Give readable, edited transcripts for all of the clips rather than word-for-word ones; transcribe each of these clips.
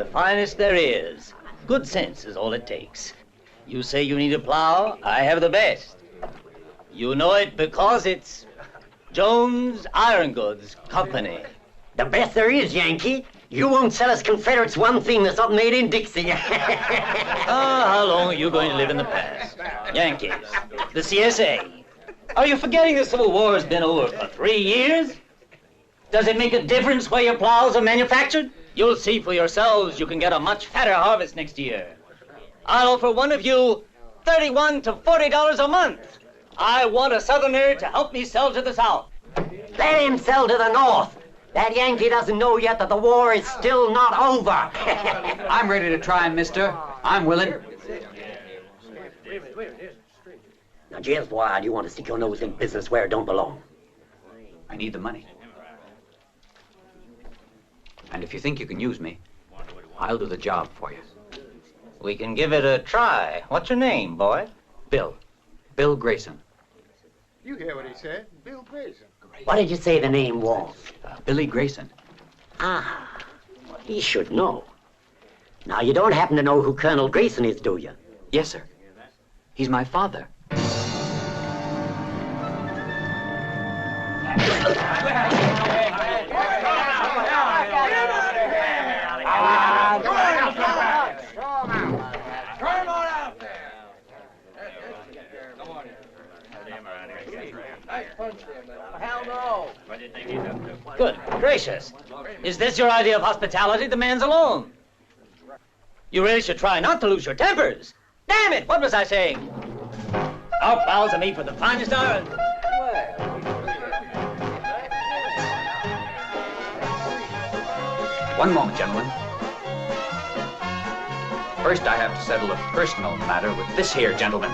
the finest there is. Good sense is all it takes. You say you need a plow, I have the best. You know it because it's Jones Iron Goods Company. The best there is, Yankee. You won't sell us Confederates one thing that's not made in Dixie. How long are you going to live in the past? Yankees, the CSA. Are you forgetting the Civil War has been over for 3 years? Does it make a difference where your plows are manufactured? You'll see for yourselves you can get a much fatter harvest next year. I'll offer one of you $31 to $40 a month. I want a Southerner to help me sell to the South. Let him sell to the North. That Yankee doesn't know yet that the war is still not over. I'm ready to try him, mister. I'm willing. Now, just why do you want to stick your nose in business where it don't belong? I need the money. And if you think you can use me, I'll do the job for you. We can give it a try. What's your name, boy? Bill. Bill Grayson. You hear what he said? Bill Grayson. What did you say the name was? Billy Grayson. Ah, well, he should know. Now, you don't happen to know who Colonel Grayson is, do you? Yes, sir. He's my father. Good gracious. Is this your idea of hospitality? The man's alone. You really should try not to lose your tempers. Damn it, what was I saying? Our plows are made for the finest iron. One moment, gentlemen. First, I have to settle a personal matter with this here gentleman.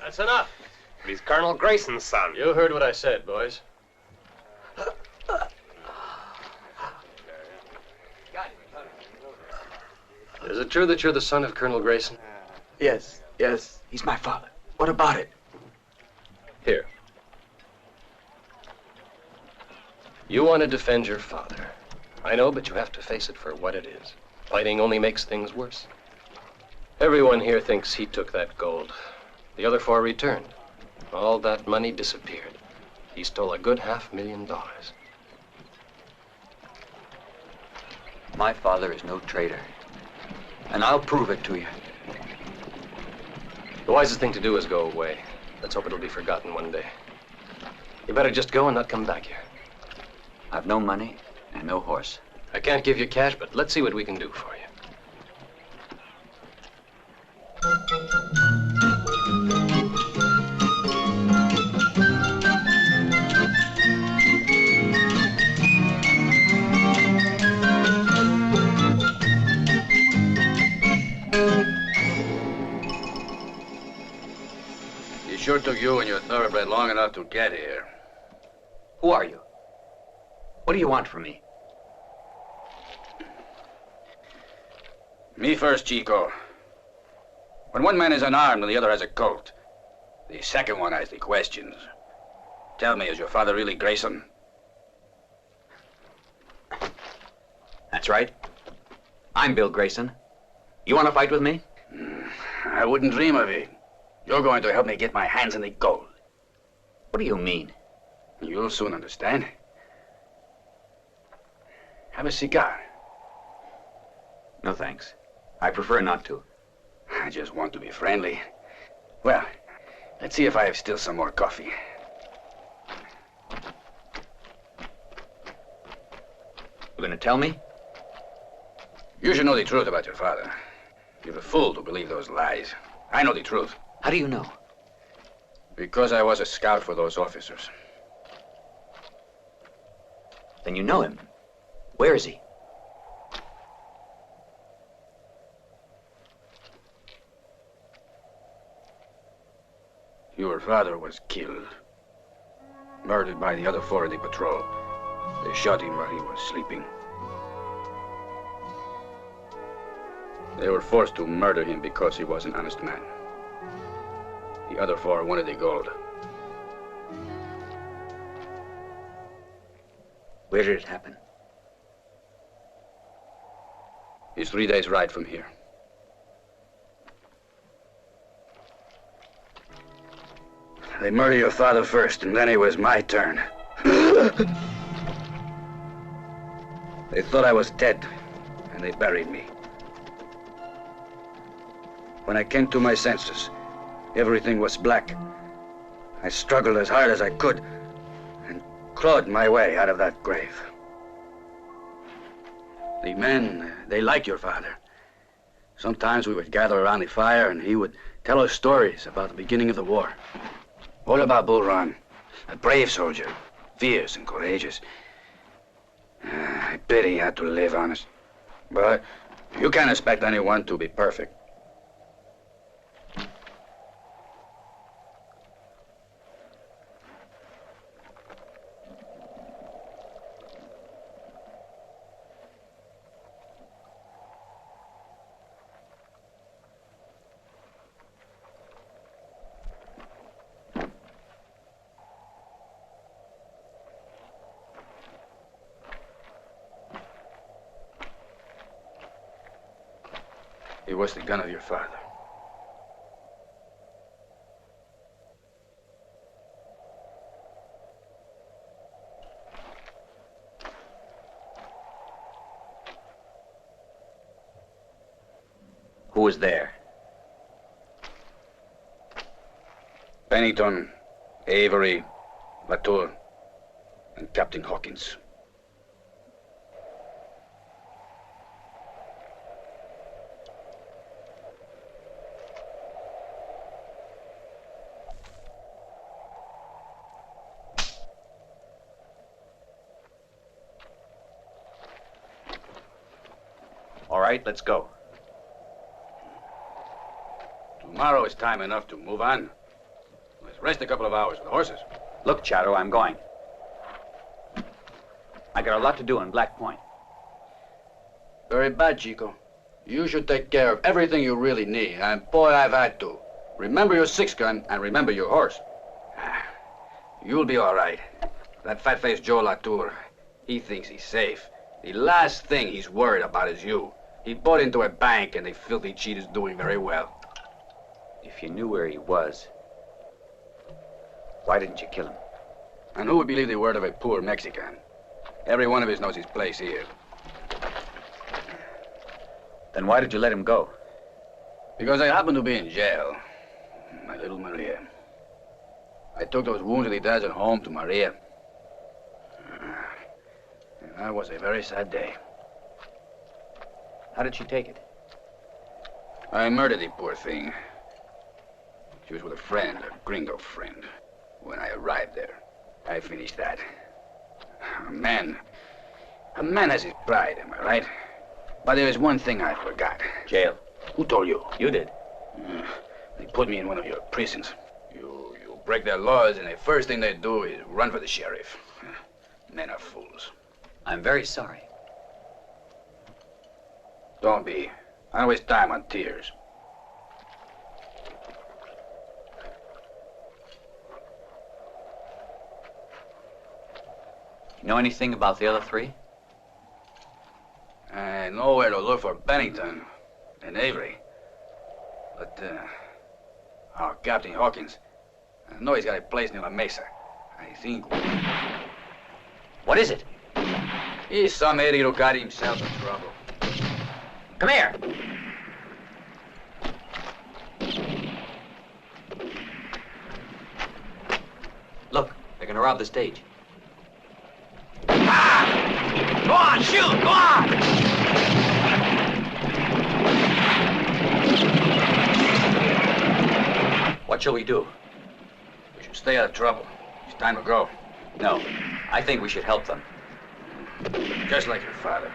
That's enough. He's Colonel Grayson's son. You heard what I said, boys. Is it true that you're the son of Colonel Grayson? Yes, yes. He's my father. What about it? Here. You want to defend your father. I know, but you have to face it for what it is. Fighting only makes things worse. Everyone here thinks he took that gold. The other 4 returned. All that money disappeared. He stole a good $500,000. My father is no traitor. And I'll prove it to you. The wisest thing to do is go away. Let's hope it'll be forgotten one day. You better just go and not come back here. I've no money and no horse. I can't give you cash, but let's see what we can do for you. It sure took you and your thoroughbred long enough to get here. Who are you? What do you want from me? Me first, Chico. When one man is unarmed and the other has a Colt, the second one asks the questions. Tell me, is your father really Grayson? That's right. I'm Bill Grayson. You want to fight with me? I wouldn't dream of it. You're going to help me get my hands on the gold. What do you mean? You'll soon understand. Have a cigar. No, thanks. I prefer not to. I just want to be friendly. Well, let's see if I have still some more coffee. You gonna tell me? You should know the truth about your father. You're a fool to believe those lies. I know the truth. How do you know? Because I was a scout for those officers. Then you know him. Where is he? Your father was killed. Murdered by the other four of the patrol. They shot him while he was sleeping. They were forced to murder him because he was an honest man. The other four wanted the gold. Where did it happen? It's 3 days' ride from here. They murdered your father first, and then it was my turn. They thought I was dead, and they buried me. When I came to my senses, everything was black. I struggled as hard as I could, and clawed my way out of that grave. The men, they liked your father. Sometimes we would gather around the fire, and he would tell us stories about the beginning of the war. All about Bull Run, a brave soldier, fierce and courageous. I pity he had to live honest. But you can't expect anyone to be perfect. It was the gun of your father. Who was there? Pennington, Avery, Latour, and Captain Hawkins. All right, let's go. Tomorrow is time enough to move on. Let's rest a couple of hours with the horses. Look, Chato, I'm going. I got a lot to do in Black Point. Very bad, Chico. You should take care of everything you really need, and boy, I've had to. Remember your six-gun and remember your horse. You'll be all right. That fat-faced Joe Latour, he thinks he's safe. The last thing he's worried about is you. He bought into a bank, and the filthy cheat is doing very well. If you knew where he was, why didn't you kill him? And who would believe the word of a poor Mexican? Every one of us knows his place here. Then why did you let him go? Because I happened to be in jail. My little Maria. I took those wounded Italians home to Maria. That was a very sad day. How did she take it? I murdered the poor thing. She was with a friend, a gringo friend. When I arrived there, I finished that. A man has his pride, am I right? But there is one thing I forgot. Jail. Who told you? You did. They put me in one of your prisons. You break their laws, and the first thing they do is run for the sheriff. Men are fools. I'm very sorry. Don't be. I don't waste time on tears. You know anything about the other three? I know where to look for Bennington and Avery. But, Captain Hawkins, I know he's got a place near La Mesa. I think... What is it? He's some idiot who got himself in trouble. Come here. Look, they're gonna rob the stage. Ah! Go on, shoot! Go on! What shall we do? We should stay out of trouble. It's time to go. No, I think we should help them. Just like your father.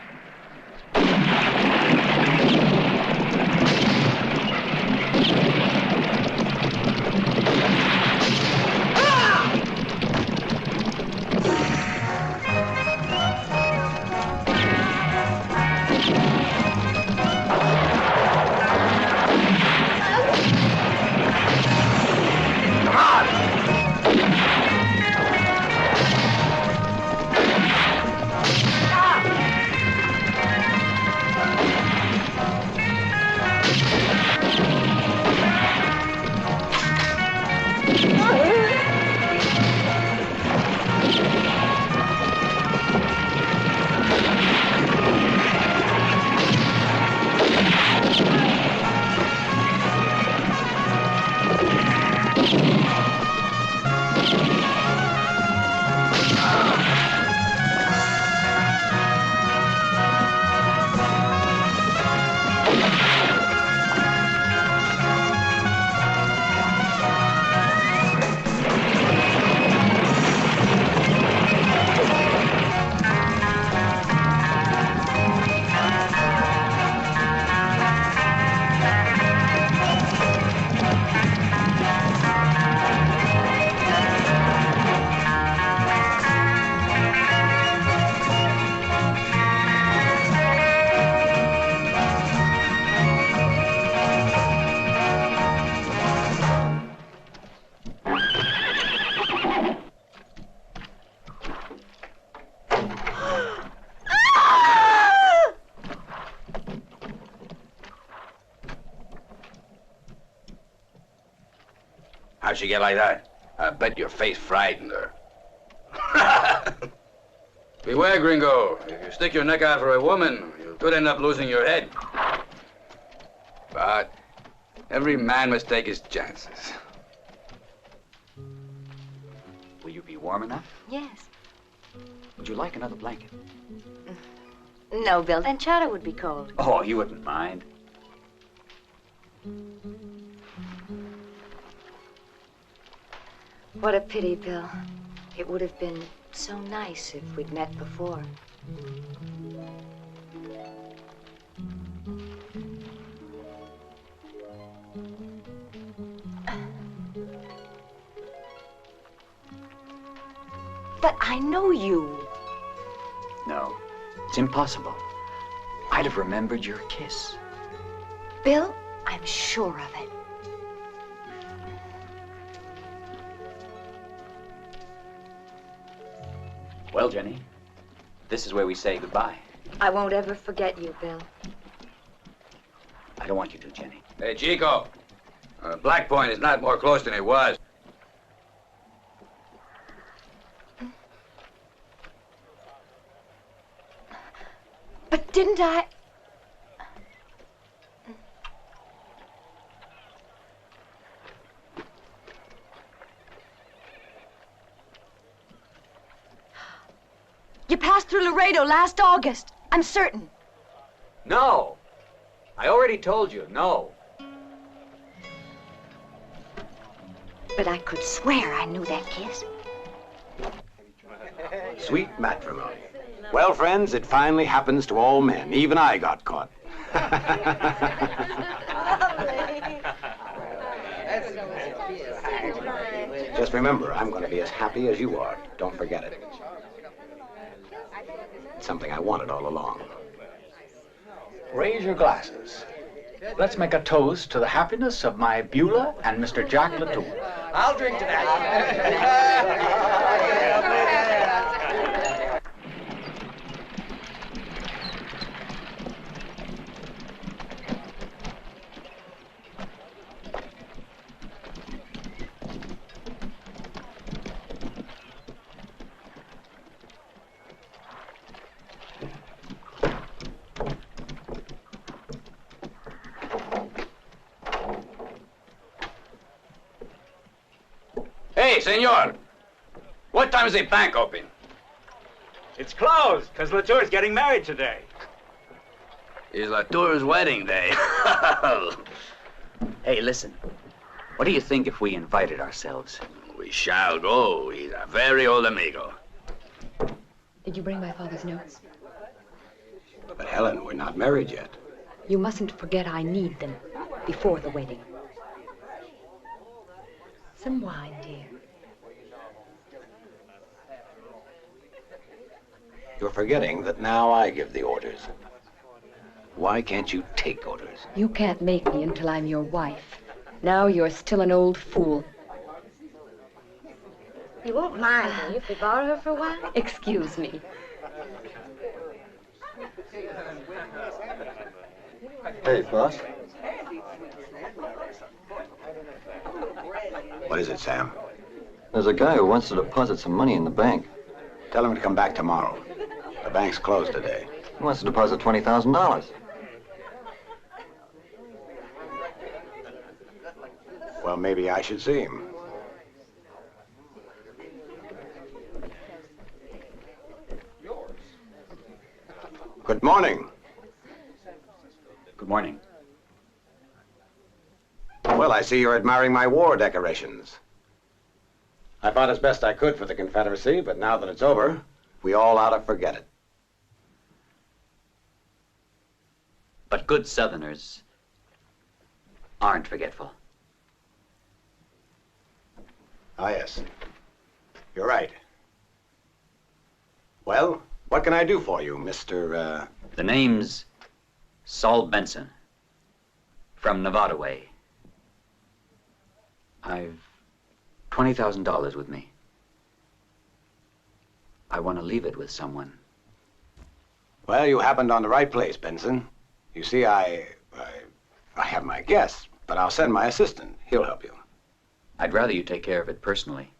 How'd she get like that? I bet your face frightened her. Beware, gringo. If you stick your neck out for a woman, you could end up losing your head. But every man must take his chances. Will you be warm enough? Yes. Would you like another blanket? No, Bill, then Chowder would be cold. Oh, you wouldn't mind. What a pity, Bill. It would have been so nice if we'd met before. But I know you. No, it's impossible. I'd have remembered your kiss. Bill, I'm sure of it. Well, Jenny, this is where we say goodbye. I won't ever forget you, Bill. I don't want you to, Jenny. Hey, Chico. Black Point is not more close than it was. But didn't I... You passed through Laredo last August. I'm certain. No. I already told you, no. But I could swear I knew that kiss. Sweet matrimony. Well, friends, it finally happens to all men. Even I got caught. Just remember, I'm going to be as happy as you are. Don't forget it. It's something I wanted all along. Raise your glasses. Let's make a toast to the happiness of my Beulah and Mr. Jack Latour. I'll drink to that. Hey, senor. What time is the bank open? It's closed, because Latour's getting married today. It's Latour's wedding day. Hey, listen. What do you think if we invited ourselves? We shall go. He's a very old amigo. Did you bring my father's notes? But Helen, we're not married yet. You mustn't forget I need them before the wedding. Some wine, dear. You're forgetting that now I give the orders. Why can't you take orders? You can't make me until I'm your wife. Now you're still an old fool. You won't mind me if we borrow her for a while? Excuse me. Hey, boss. What is it, Sam? There's a guy who wants to deposit some money in the bank. Tell him to come back tomorrow. The bank's closed today. He wants to deposit $20,000. Well, maybe I should see him. Good morning. Good morning. Well, I see you're admiring my war decorations. I fought as best I could for the Confederacy, but now that it's over, we all ought to forget it. But good Southerners aren't forgetful. Ah, yes. You're right. Well, what can I do for you, Mr. The name's Saul Benson, from Nevada way. I've $20,000 with me. I want to leave it with someone. Well, you happened on the right place, Benson. You see, I have my guess, but I'll send my assistant. He'll help you. I'd rather you take care of it personally.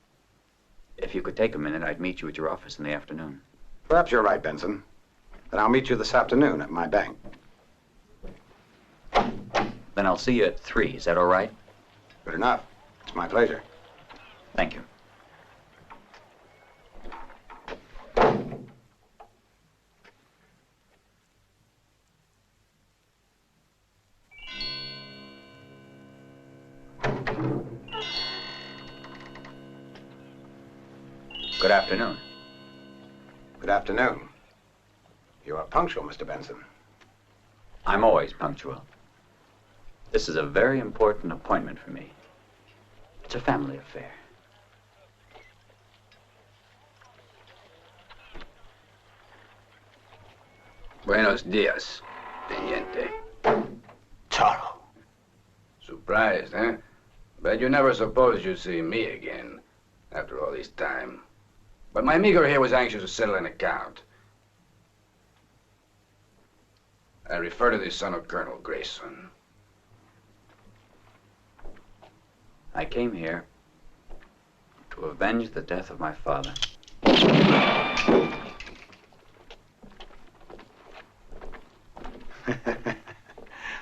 If you could take a minute, I'd meet you at your office in the afternoon. Perhaps you're right, Benson. Then I'll meet you this afternoon at my bank. Then I'll see you at 3. Is that all right? Good enough. It's my pleasure. Thank you. Good afternoon. Good afternoon. You are punctual, Mr. Benson. I'm always punctual. This is a very important appointment for me. It's a family affair. Buenos dias, Teniente. Charo. Surprised, huh? Bet you never supposed you'd see me again after all this time. But my amigo here was anxious to settle an account. I refer to the son of Colonel Grayson. I came here to avenge the death of my father.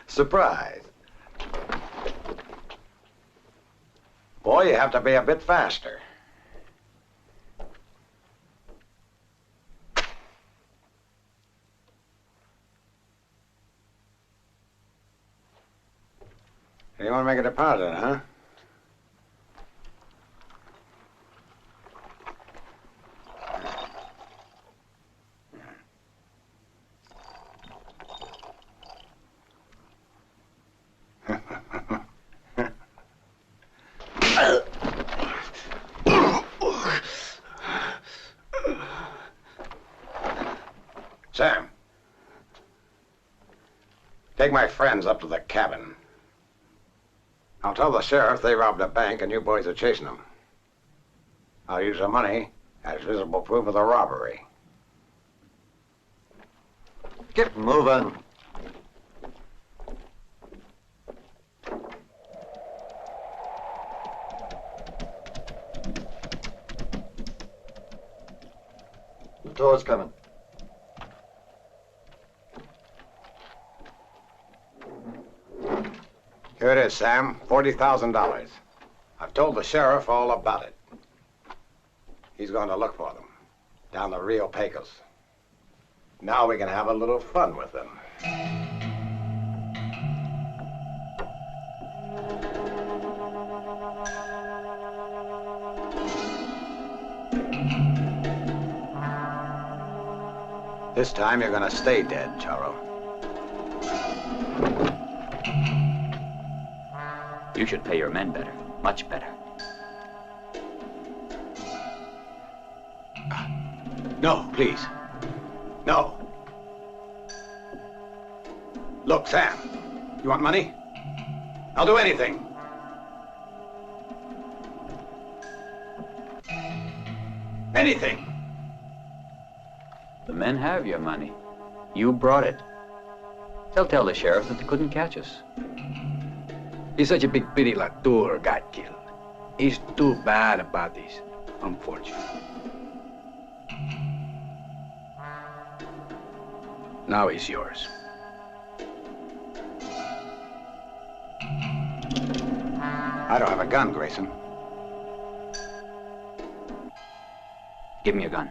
Surprise. Boy, you have to be a bit faster. deposit, huh? Sam, take my friends up to the cabin. I'll tell the sheriff they robbed a bank and you boys are chasing them. I'll use the money as visible proof of the robbery. Get moving. The door's coming. Here it is, Sam. $40,000. I've told the sheriff all about it. He's going to look for them down the Rio Pecos. Now we can have a little fun with them. This time you're going to stay dead, Charo. You should pay your men better, much better. No, please. No. Look, Sam, you want money? I'll do anything. Anything. The men have your money. You brought it. They'll tell the sheriff that they couldn't catch us. It's such a big pity Latour got killed. He's too bad about this. Unfortunate. Now he's yours. I don't have a gun, Grayson. Give me your gun.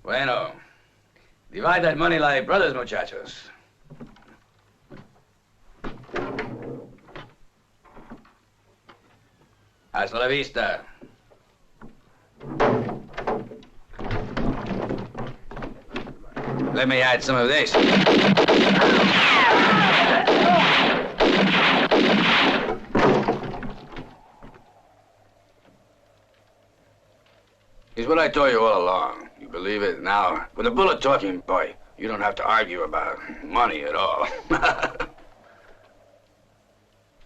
Bueno. Divide that money like brothers, muchachos. Hasta la vista. Let me add some of this. It's what I told you all along. You believe it now? With a bullet talking, boy, you don't have to argue about money at all.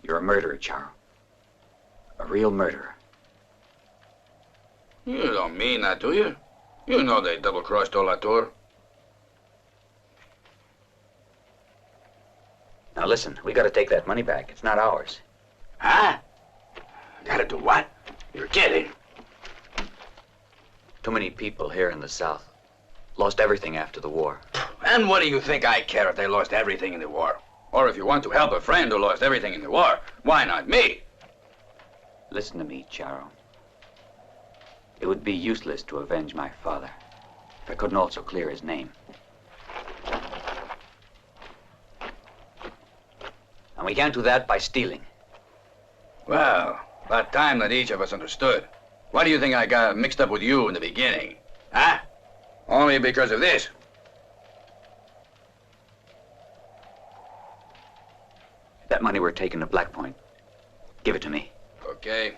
You're a murderer, Charo. A real murderer. You don't mean that, do you? You know they double-crossed Latour. Now listen, we gotta take that money back. It's not ours. Huh? Gotta do what? You're kidding. Too many people here in the South lost everything after the war. And what do you think I care if they lost everything in the war? Or if you want to help a friend who lost everything in the war, why not me? Listen to me, Charo. It would be useless to avenge my father if I couldn't also clear his name. And we can't do that by stealing. Well, about time that each of us understood. Why do you think I got mixed up with you in the beginning? Huh? Only because of this. That money we're taking to Black Point. Give it to me. Okay.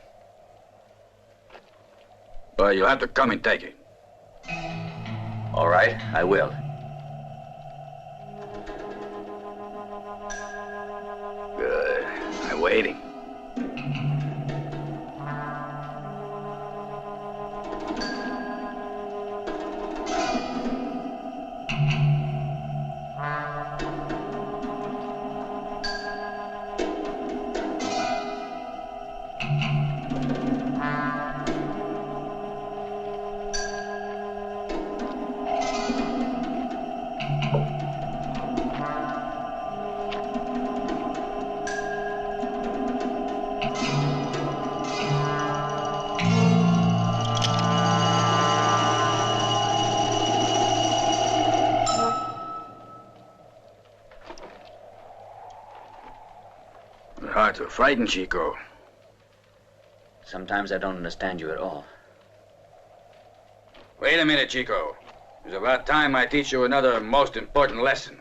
But you'll have to come and take it. All right, I will. Good. I'm waiting. hard to frighten, Chico. Sometimes I don't understand you at all. Wait a minute, Chico. It's about time I teach you another most important lesson.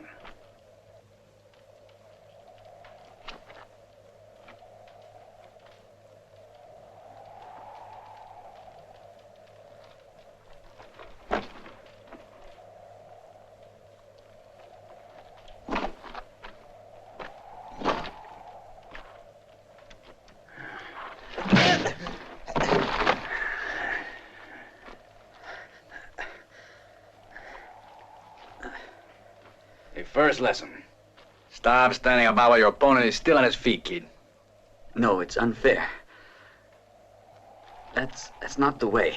First lesson. Stop standing about while your opponent is still on his feet, kid. No, it's unfair. That's not the way.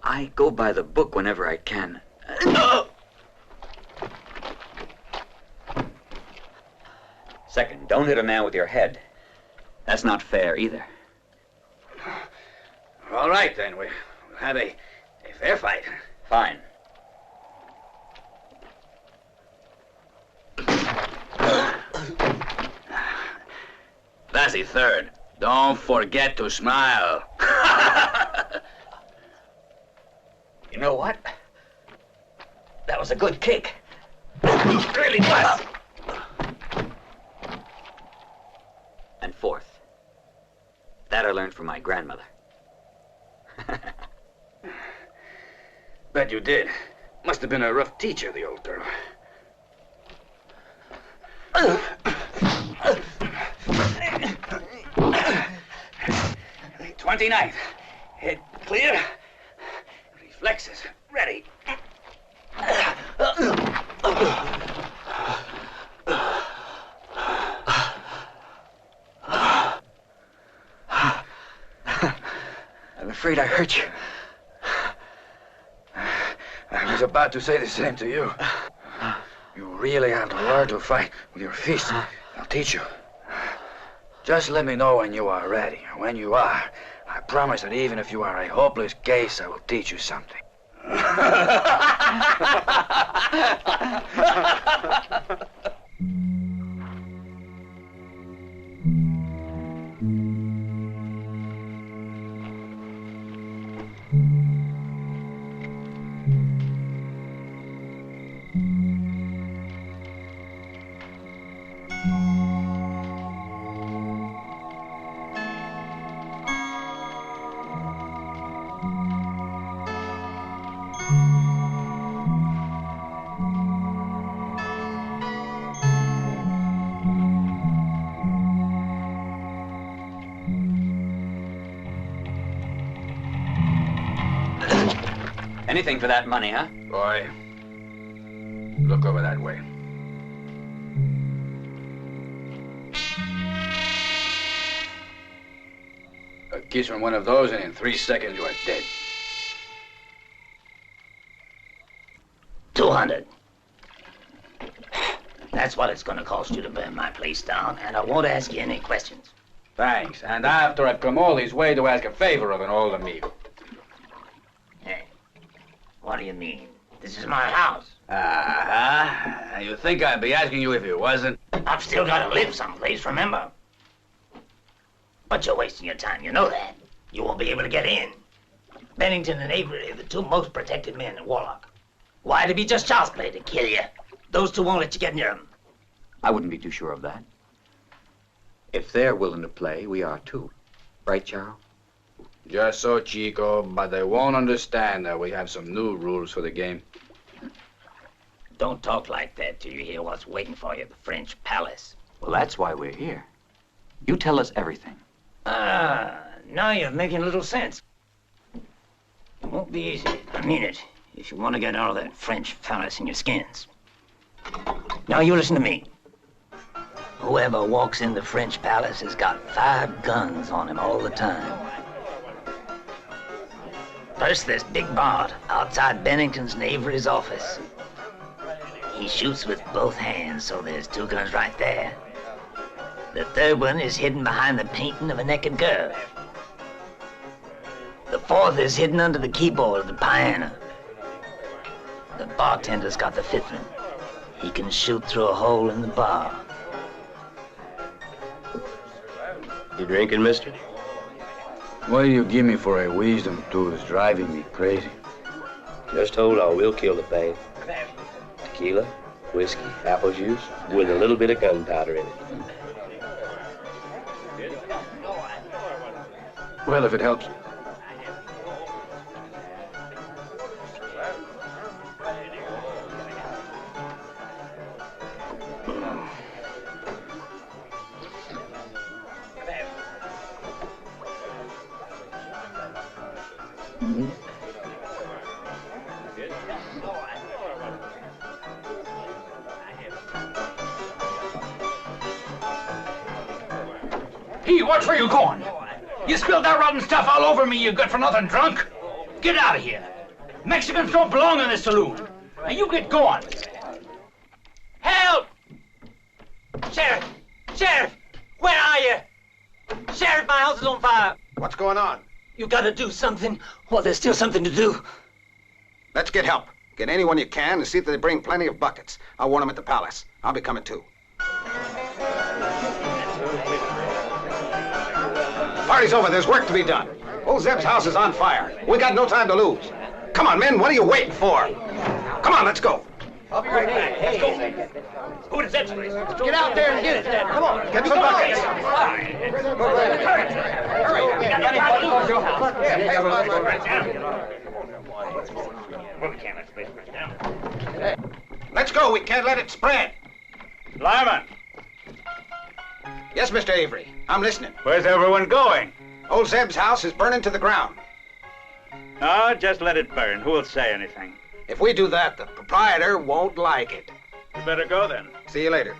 I go by the book whenever I can. Second, don't hit a man with your head. That's not fair either. All right, then. We'll have a fair fight. Fine. That's the third. Don't forget to smile. You know what? That was a good kick. It really was. And fourth, that I learned from my grandmother. Bet you did. Must have been a rough teacher, the old girl. 29th. Head clear. Reflexes ready. I'm afraid I hurt you. I was about to say the same to you. You really have to learn to fight with your fists. I'll teach you. Just let me know when you are ready. When you are, I promise that even if you are a hopeless case, I will teach you something. Anything for that money, huh? Boy, look over that way. A kiss from one of those, and in 3 seconds you are dead. 200. That's what it's gonna cost you to burn my place down, and I won't ask you any questions. Thanks. And after I've come all this way to ask a favor of an old amigo. Hey, what do you mean? This is my house. You think I'd be asking you if it wasn't? I've still got to live someplace, remember? But you're wasting your time, you know that. You won't be able to get in. Bennington and Avery are the two most protected men in Warlock. Why, it'd be just child's play to kill you. Those two won't let you get near them. I wouldn't be too sure of that. If they're willing to play, we are too. Right, Charles? Just so, Chico, but they won't understand that we have some new rules for the game. Don't talk like that till you hear what's waiting for you at the French palace. Well, that's why we're here. You tell us everything. Now you're making a little sense. It won't be easy, I mean it, if you want to get out of that French palace in your skins. Now you listen to me. Whoever walks in the French palace has got 5 guns on him all the time. First, there's Big Bart outside Bennington's and Avery's office. He shoots with both hands, so there's 2 guns right there. The third one is hidden behind the painting of a naked girl. The fourth is hidden under the keyboard of the piano. The bartender's got the 5th one. He can shoot through a hole in the bar. You drinking, mister? What do you give me for a wisdom tooth is driving me crazy? Just hold on, we'll kill the pain. Tequila, whiskey, apple juice, with a little bit of gunpowder in it. Well, if it helps. Hey, watch where you're going. You spilled that rotten stuff all over me, you good-for-nothing drunk. Get out of here. Mexicans don't belong in this saloon. Now you get going. Help! Sheriff! Sheriff! Where are you? Sheriff, my house is on fire. What's going on? You gotta do something while there's still something to do. Let's get help. Get anyone you can and see that they bring plenty of buckets. I'll warn them at the palace. I'll be coming too. Party's over. There's work to be done. Old Zeb's house is on fire. We got no time to lose. Come on, men. What are you waiting for? Come on, let's go. I'll be right back. Let's go. Go to Zeb's place. Get out there and get it. Come on. Get some buckets. Let's go. We can't let it spread. Lyman, Yes, Mr. Avery. I'm listening. where's everyone going? Old Zeb's house is burning to the ground. No, just let it burn. Who'll say anything? If we do that, the proprietor won't like it. You better go then. See you later.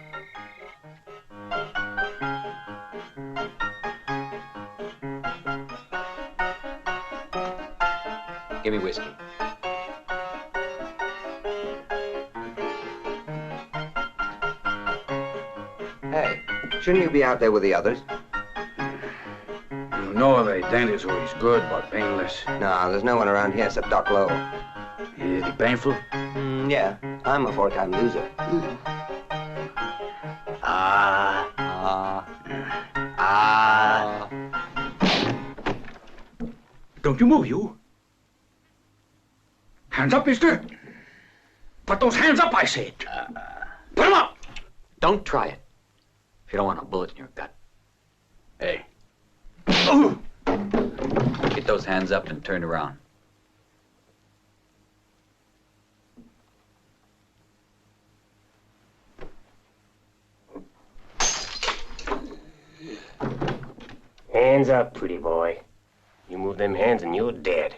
Give me whiskey. Hey, shouldn't you be out there with the others? You know of a dentist who is good but painless. No, there's no one around here except Doc Lowe. Is he painful? Yeah, I'm a four-time loser. Don't you move, you. Hands up, mister. Put those hands up, I said. Put them up. Don't try it. If you don't want a bullet in your gut. Hey. Get those hands up and turn around. Hands up, pretty boy. You move them hands and you're dead.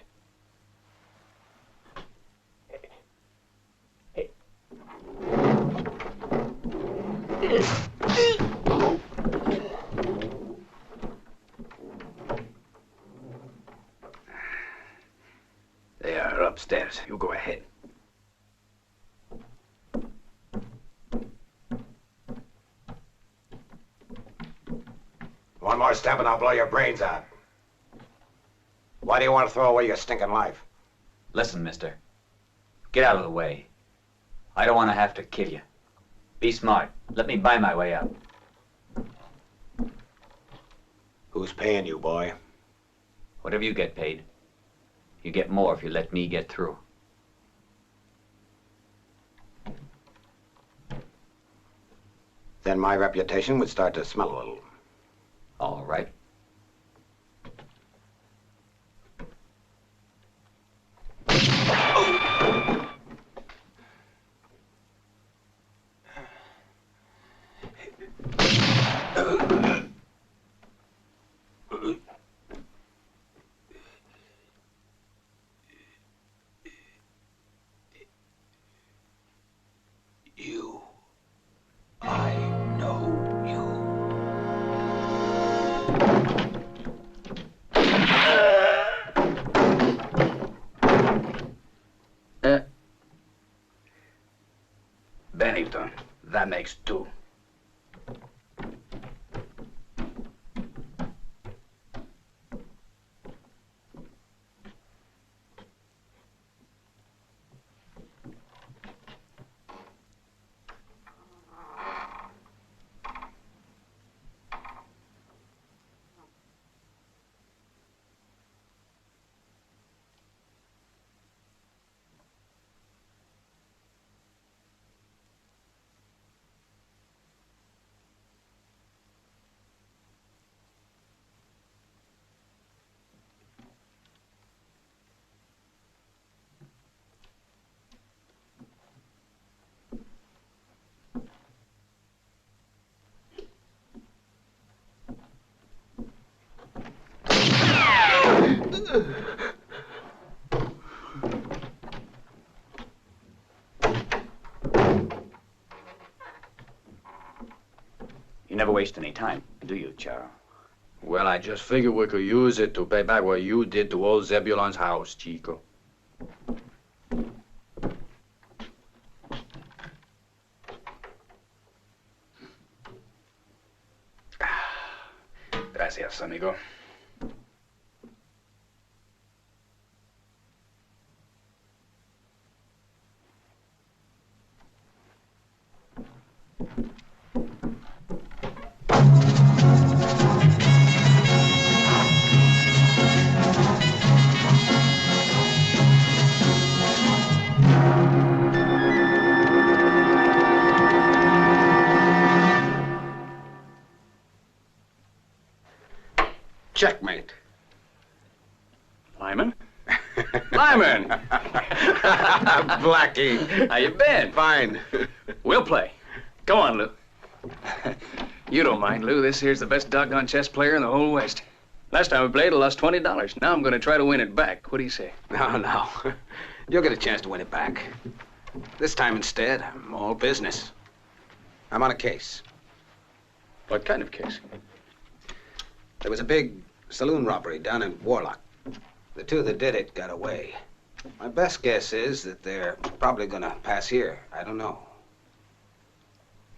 They are upstairs. You go ahead. One more step and I'll blow your brains out. Why do you want to throw away your stinking life? Listen, mister. Get out of the way. I don't want to have to kill you. Be smart. Let me buy my way out. Who's paying you, boy? Whatever you get paid. You get more if you let me get through. Then my reputation would start to smell a little. All right. Bennington. That makes two. waste any time, do you, Charo? Well, I just figured we could use it to pay back what you did to old Zebulon's house, Chico. Gracias, amigo. Checkmate. Lyman? Lyman! Blackie. How you been? Fine. We'll play. Go on, Lou. You don't mind, Lou. This here's the best doggone chess player in the whole West. Last time we played, I lost $20. Now I'm going to try to win it back. What do you say? No. You'll get a chance to win it back. This time instead, I'm all business. I'm on a case. What kind of case? There was a big saloon robbery down in Warlock. The two that did it got away. My best guess is that they're probably gonna pass here. I don't know.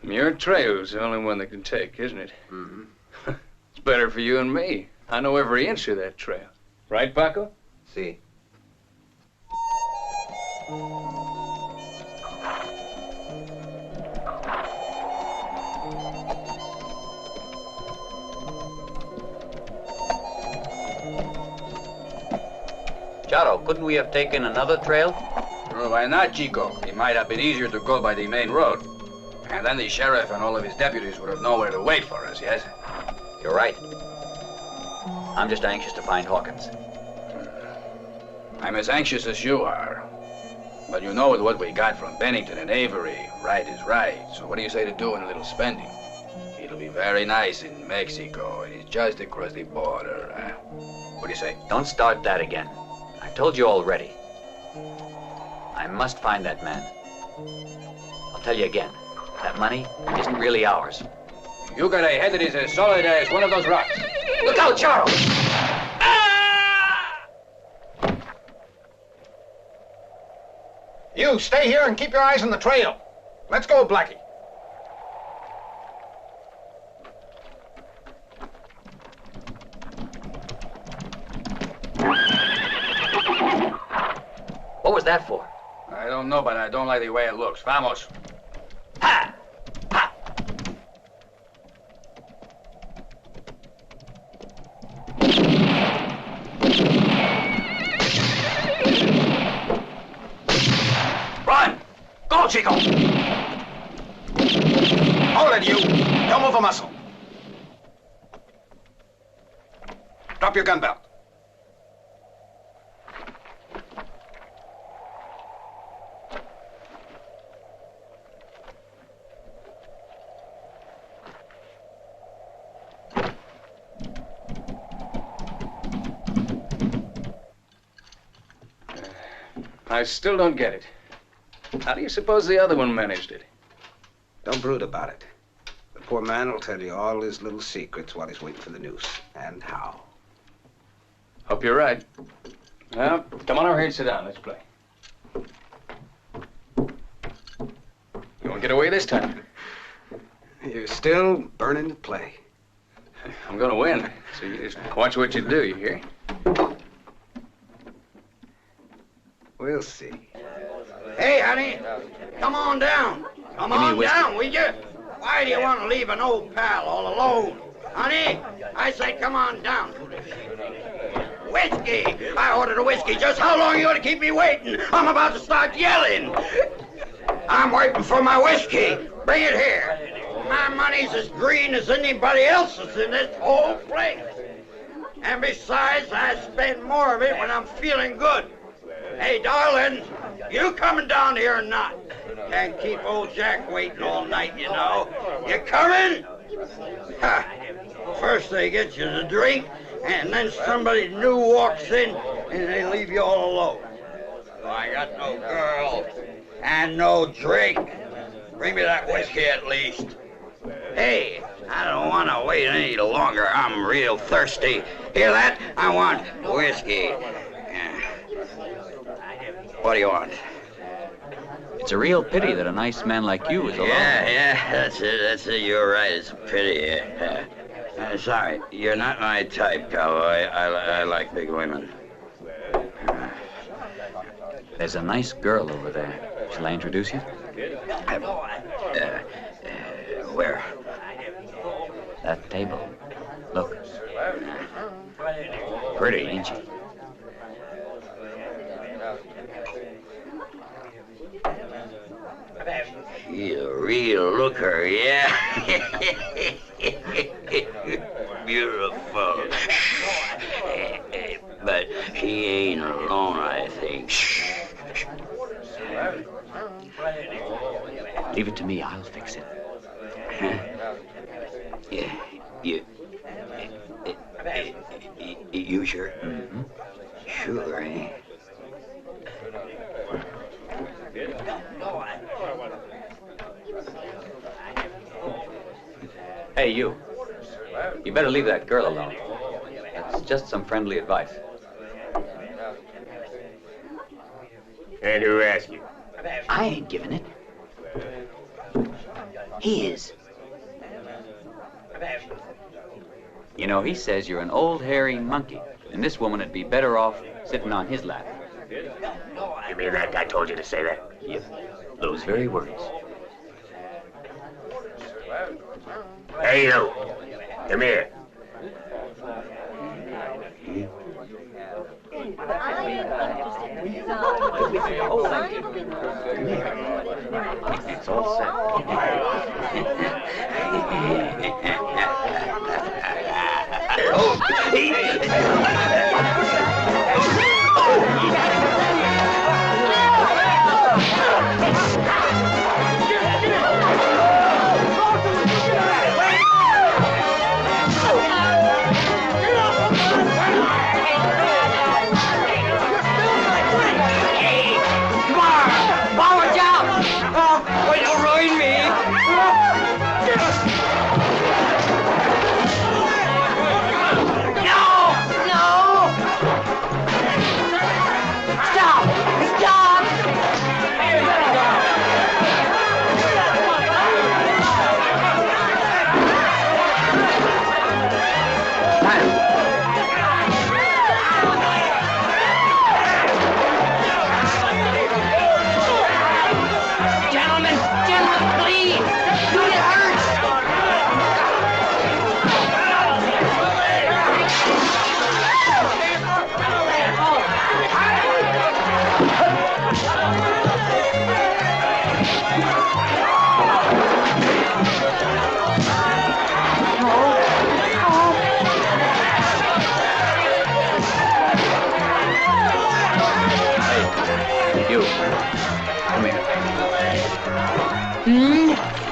Your trail's the only one that can take, isn't it? Mm-hmm. It's better for you and me. I know every inch of that trail. Right, Paco? See. Charo, couldn't we have taken another trail? Well, why not, Chico? It might have been easier to go by the main road. And then the sheriff and all of his deputies would have nowhere to wait for us, yes? You're right. I'm just anxious to find Hawkins. I'm as anxious as you are. But you know with what we got from Bennington and Avery, right is right. So what do you say to doing a little spending? It'll be very nice in Mexico. It is just across the border. What do you say? Don't start that again. I told you already. I must find that man. I'll tell you again. That money isn't really ours. You got a head that is as solid as one of those rocks. Look out, Charo! You stay here and keep your eyes on the trail. Let's go, Blackie. What was that for? I don't know, but I don't like the way it looks. Vamos. Ha! Ha! Run! Go, Chico! Hold it, you. Don't move a muscle. Drop your gun belt. I still don't get it. How do you suppose the other one managed it? Don't brood about it. The poor man will tell you all his little secrets while he's waiting for the noose. And how. Hope you're right. Well, come on over here and sit down. Let's play. You won't get away this time. You're still burning to play. I'm gonna win, so you just watch what you do, you hear? We'll see. Hey, honey, come on down. Come on down, will you? Why do you want to leave an old pal all alone? Honey, I said come on down. Whiskey! I ordered a whiskey. Just how long are you going to keep me waiting? I'm about to start yelling. I'm waiting for my whiskey. Bring it here. My money's as green as anybody else's in this whole place. And besides, I spend more of it when I'm feeling good. Hey, darling, you coming down here or not? Can't keep old Jack waiting all night, you know. You coming? Ha. First they get you to drink, and then somebody new walks in, and they leave you all alone. So I got no girl and no drink. Bring me that whiskey at least. Hey, I don't want to wait any longer. I'm real thirsty. Hear that? I want whiskey. What do you want? It's a real pity that a nice man like you is alone. Yeah, that's it. You're right. It's a pity. Sorry, you're not my type, cowboy. I like big women. There's a nice girl over there. Shall I introduce you? Where? That table. Look. Pretty, ain't she? She's a real looker, yeah. Beautiful. But she ain't alone, I think. Leave it to me. I'll fix it. Yeah, you sure? Mm-hmm. Sure, eh? Hey, you. You better leave that girl alone. It's just some friendly advice. And who asked you? I ain't giving it. He is. You know, he says you're an old hairy monkey, and this woman would be better off sitting on his lap. You mean that guy told you to say that? Yep. Those very words. Hey, you. Come here. It's all set.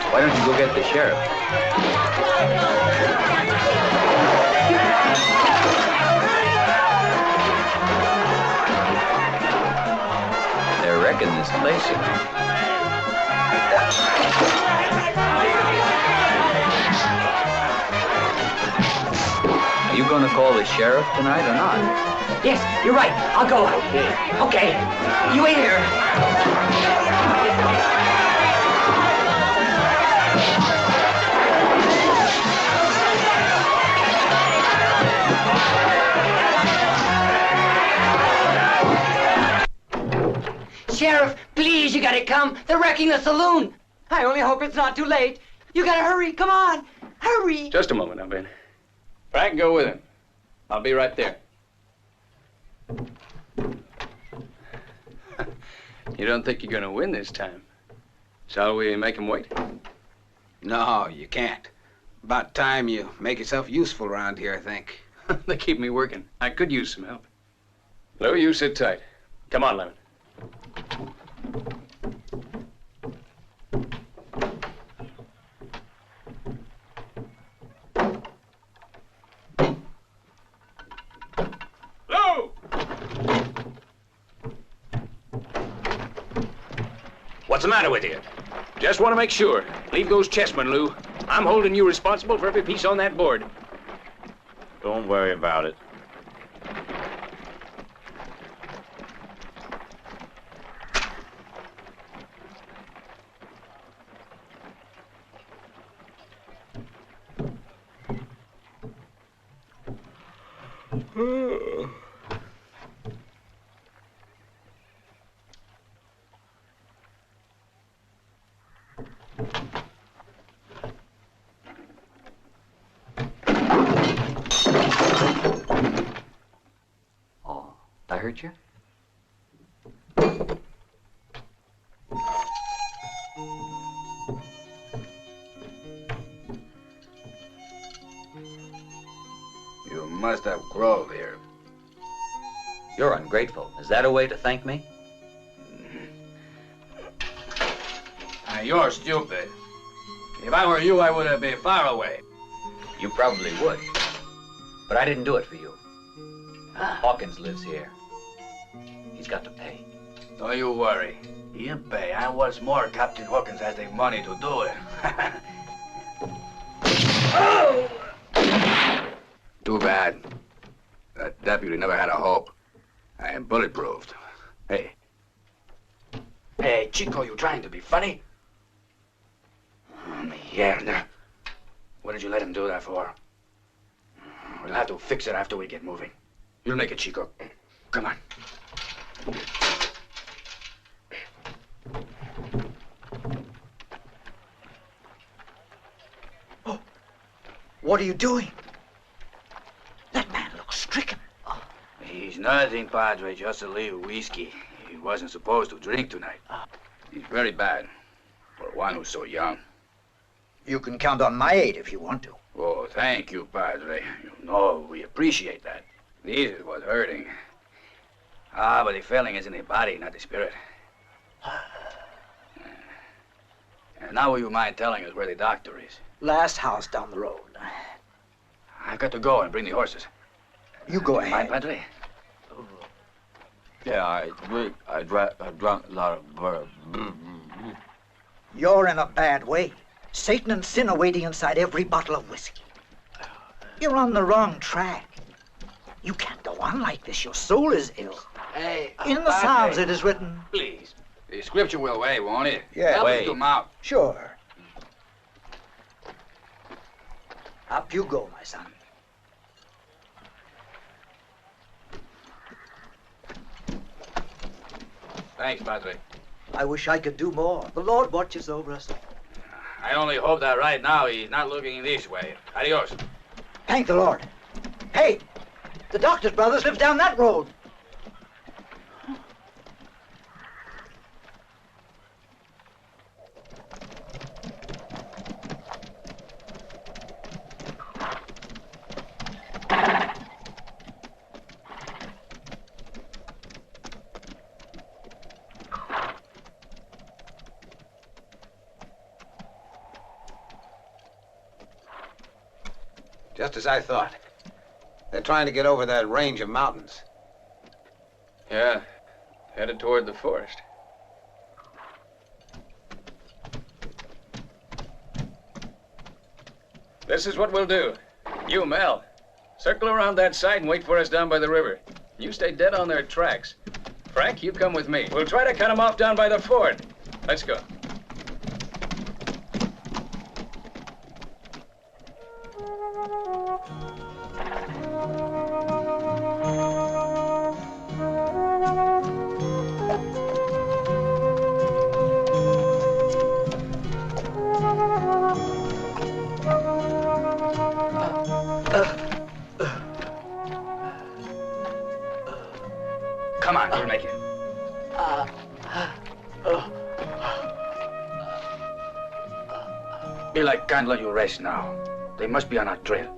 Why don't you go get the sheriff? They're wrecking this place, you know. Are you going to call the sheriff tonight or not? Yes, you're right. I'll go. Okay. Okay. You wait here. Sheriff, please, you gotta come. They're wrecking the saloon. I only hope it's not too late. You gotta hurry. Come on. Hurry. Just a moment, now, Ben. Frank, go with him. I'll be right there. You don't think you're gonna win this time? Shall we make him wait? No, you can't. About time you make yourself useful around here, I think. They keep me working. I could use some help. Lou, you sit tight. Come on, Lemon. Lou! What's the matter with you? Just want to make sure. Leave those chessmen, Lou. I'm holding you responsible for every piece on that board. Don't worry about it. I hurt you? You must have crawled here. You're ungrateful. Is that a way to thank me? You're stupid. If I were you, I would have been far away. You probably would. But I didn't do it for you. Hawkins lives here. He's got to pay. Don't you worry. He'll pay. And what's more, Captain Hawkins has the money to do it. Too bad. That deputy never had a hope. I am bulletproofed. Hey. Hey, Chico, you trying to be funny? Mierda. What did you let him do that for? We'll have to fix it after we get moving. You'll make it, Chico. Come on. Oh, what are you doing? That man looks stricken. Oh. He's nothing, Padre, just a little whiskey. He wasn't supposed to drink tonight. He's very bad for one who's so young. You can count on my aid if you want to. Oh, thank you, Padre. You know, we appreciate that. This is what's hurting. But the feeling is in the body, not the spirit. And now will you mind telling us where the doctor is? Last house down the road. I've got to go and bring the horses. You go ahead. Mind, Padre? Yeah, I drank a lot of bourbon. You're in a bad way. Satan and sin are waiting inside every bottle of whiskey. You're on the wrong track. You can't go on like this. Your soul is ill. Hey, in the Psalms it is written. Please. The scripture will wait, won't it? Yeah, help wait. us to mount. Sure. Up you go, my son. Thanks, Padre. I wish I could do more. The Lord watches over us. I only hope that right now he's not looking this way. Adios. Thank the Lord. Hey, the doctor's brothers live down that road. Just as I thought. They're trying to get over that range of mountains. Yeah, headed toward the forest. This is what we'll do. You, Mel, circle around that side and wait for us down by the river. You stay dead on their tracks. Frank, you come with me. We'll try to cut them off down by the ford. Let's go. Come on, you'll make it. Eli can't let you rest now. They must be on our trail.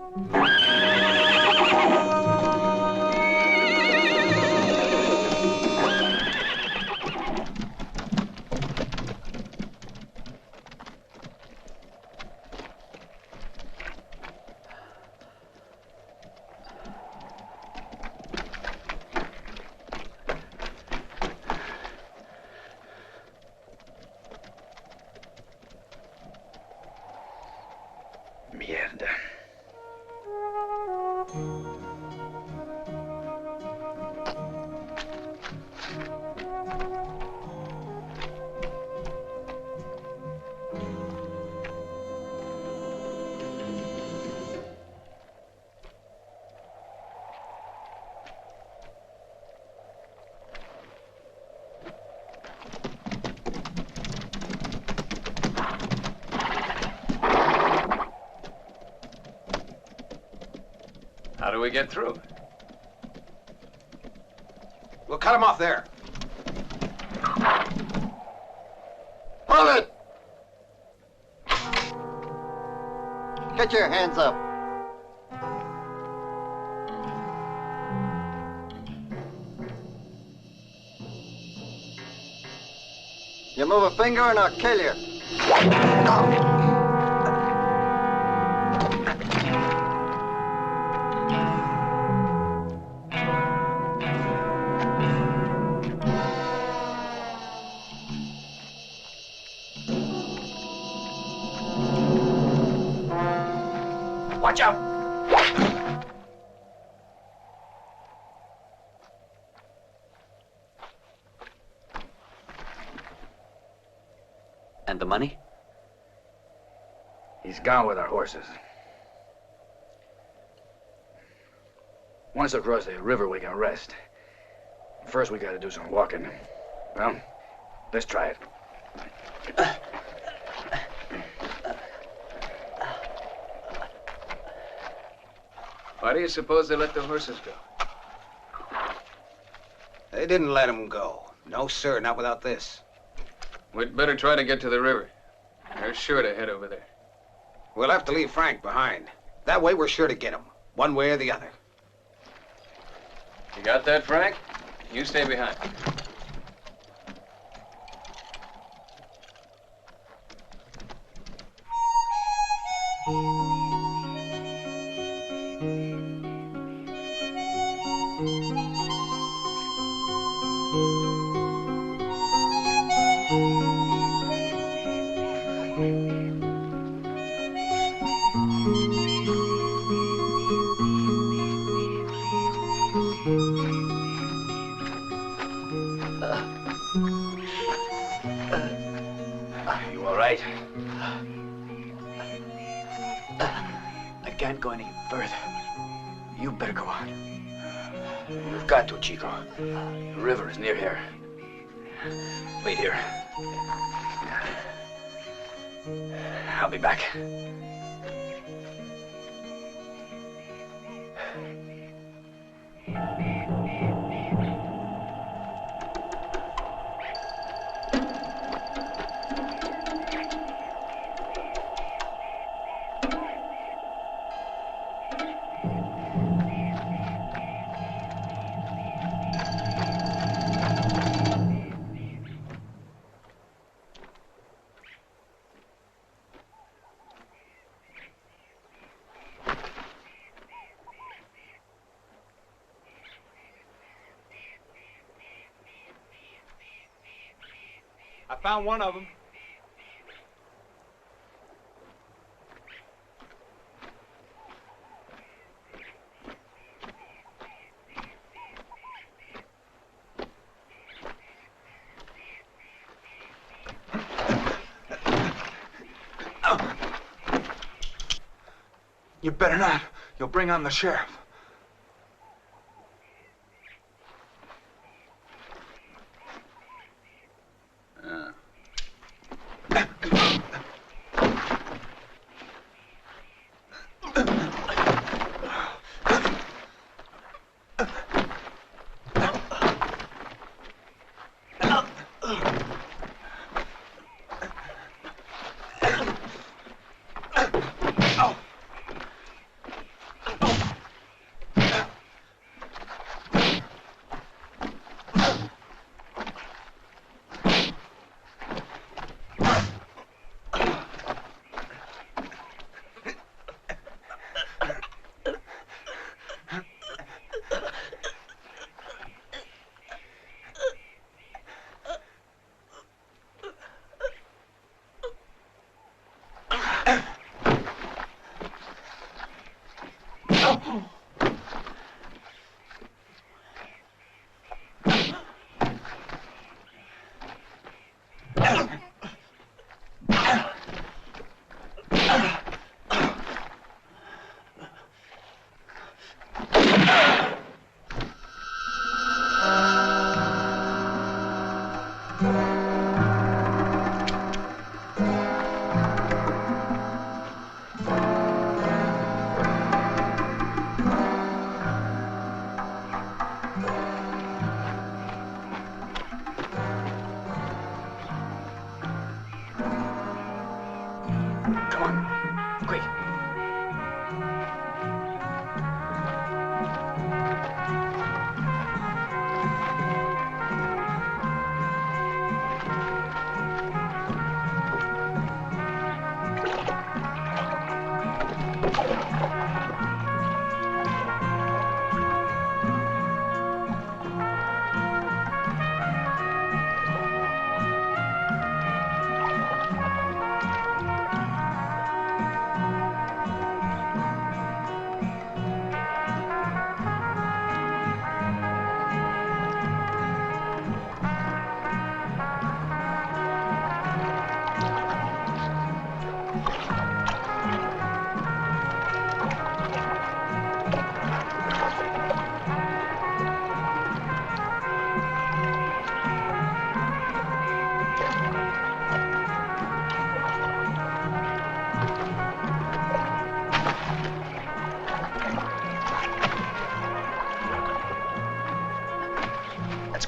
How do we get through? We'll cut him off there. Pull it! Get your hands up. You move a finger and I'll kill you. Watch out! And the money? He's gone with our horses. Once across the river, we can rest. First, we gotta do some walking. Well, let's try it. Why do you suppose they let the horses go? They didn't let him go. No, sir, not without this. We'd better try to get to the river. They're sure to head over there. We'll have to leave Frank behind. That way we're sure to get him, one way or the other. You got that, Frank? You stay behind. You all right? I can't go any further. You better go on. You've got to, Chico. The river is near here. Wait here. I'll be back. I found one of them. You better not. You'll bring on the sheriff.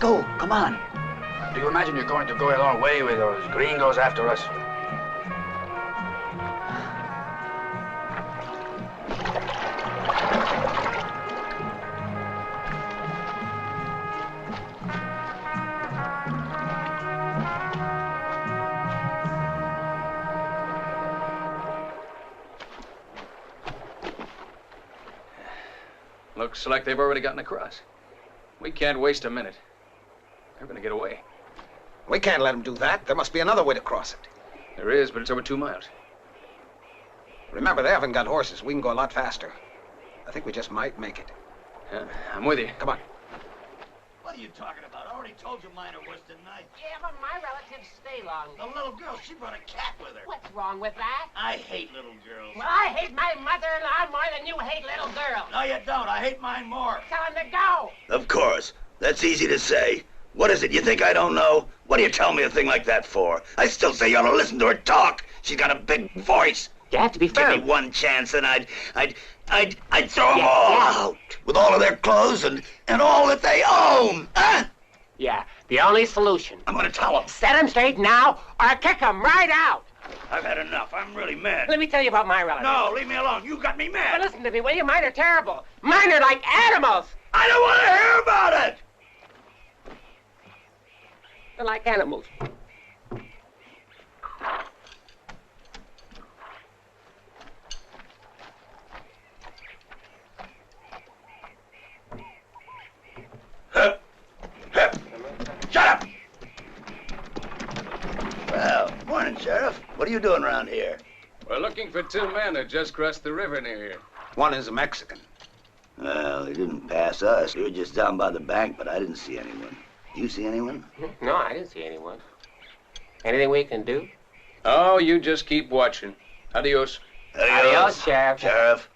go. Come on. Do you imagine you're going to go a long way with those gringos after us? Looks like they've already gotten across. We can't waste a minute. They're gonna get away. We can't let them do that. There must be another way to cross it. There is, but it's over 2 miles. Remember, they haven't got horses. We can go a lot faster. I think we just might make it. Yeah, I'm with you. Come on. What are you talking about? I already told you mine are worse than night. Yeah, but my relatives stay long. The little girl, she brought a cat with her. What's wrong with that? I hate little girls. Well, I hate my mother-in-law more than you hate little girls. No, you don't. I hate mine more. Tell him to go. Of course. That's easy to say. What is it? You think I don't know? What do you tell me a thing like that for? I still say you ought to listen to her talk. She's got a big voice. You have to be firm. Give me one chance and I'd throw them all out. With all of their clothes and all that they own. Huh? Yeah, the only solution. I'm gonna tell them. Set him straight now or kick him right out. I've had enough. I'm really mad. Let me tell you about my relatives. No, leave me alone. You got me mad. Well, listen to me, will you? Mine are terrible. Mine are like animals. I don't want to hear about it. They're like animals. Shut up! Well, morning, Sheriff. What are you doing around here? We're looking for 2 men who just crossed the river near here. One is a Mexican. Well, they didn't pass us. We were just down by the bank, but I didn't see anyone. You see anyone? No, I didn't see anyone. Anything we can do? Oh, you just keep watching. Adios. Adios, Sheriff. Sheriff.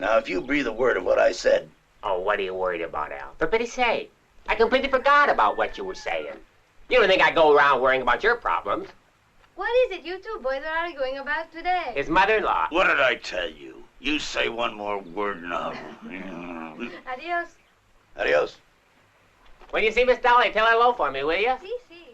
Now, if you breathe a word of what I said... Oh, what are you worried about, Al? For pity's sake. I completely forgot about what you were saying. You don't think I go around worrying about your problems. What is it you two boys are arguing about today? His mother-in-law. What did I tell you? You say one more word now. Adios. Adios. When you see Miss Dolly, tell her hello for me, will you? Si, si.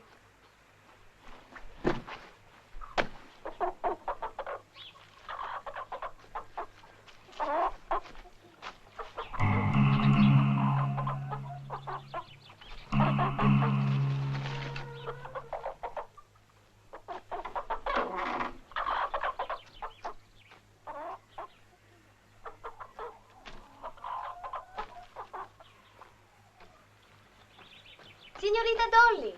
Señorita Dolly.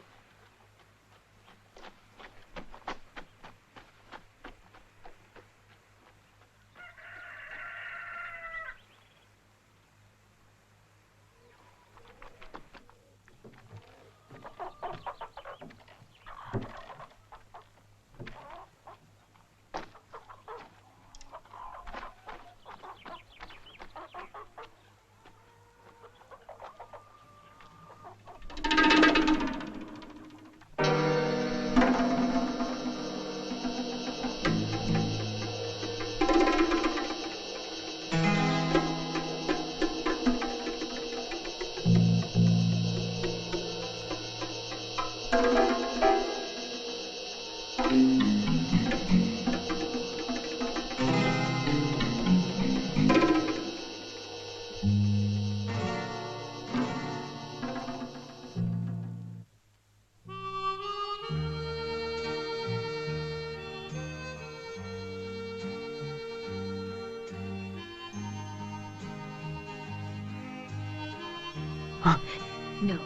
No,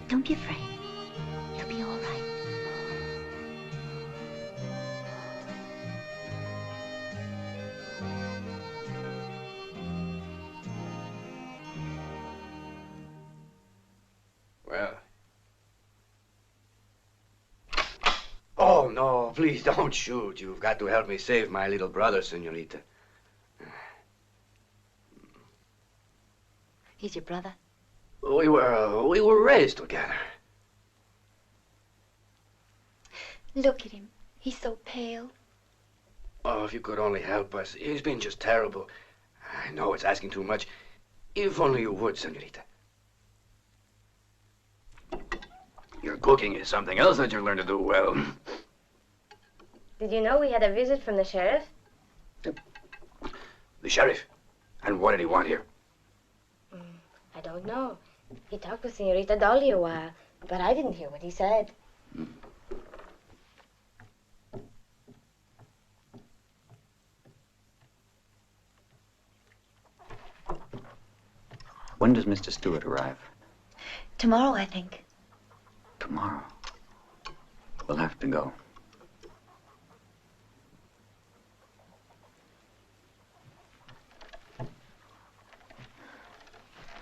don't be afraid. You'll be all right. Well. Oh, no, please don't shoot. You've got to help me save my little brother, senorita. He's your brother? We were raised together. Look at him. He's so pale. Oh, if you could only help us. He's been just terrible. I know it's asking too much. If only you would, senorita. Your cooking is something else that you learn to do well. Did you know we had a visit from the sheriff? The sheriff? And what did he want here? I don't know. He talked with Senorita Dolly a while, but I didn't hear what he said. When does Mr. Stewart arrive? Tomorrow, I think. Tomorrow. We'll have to go.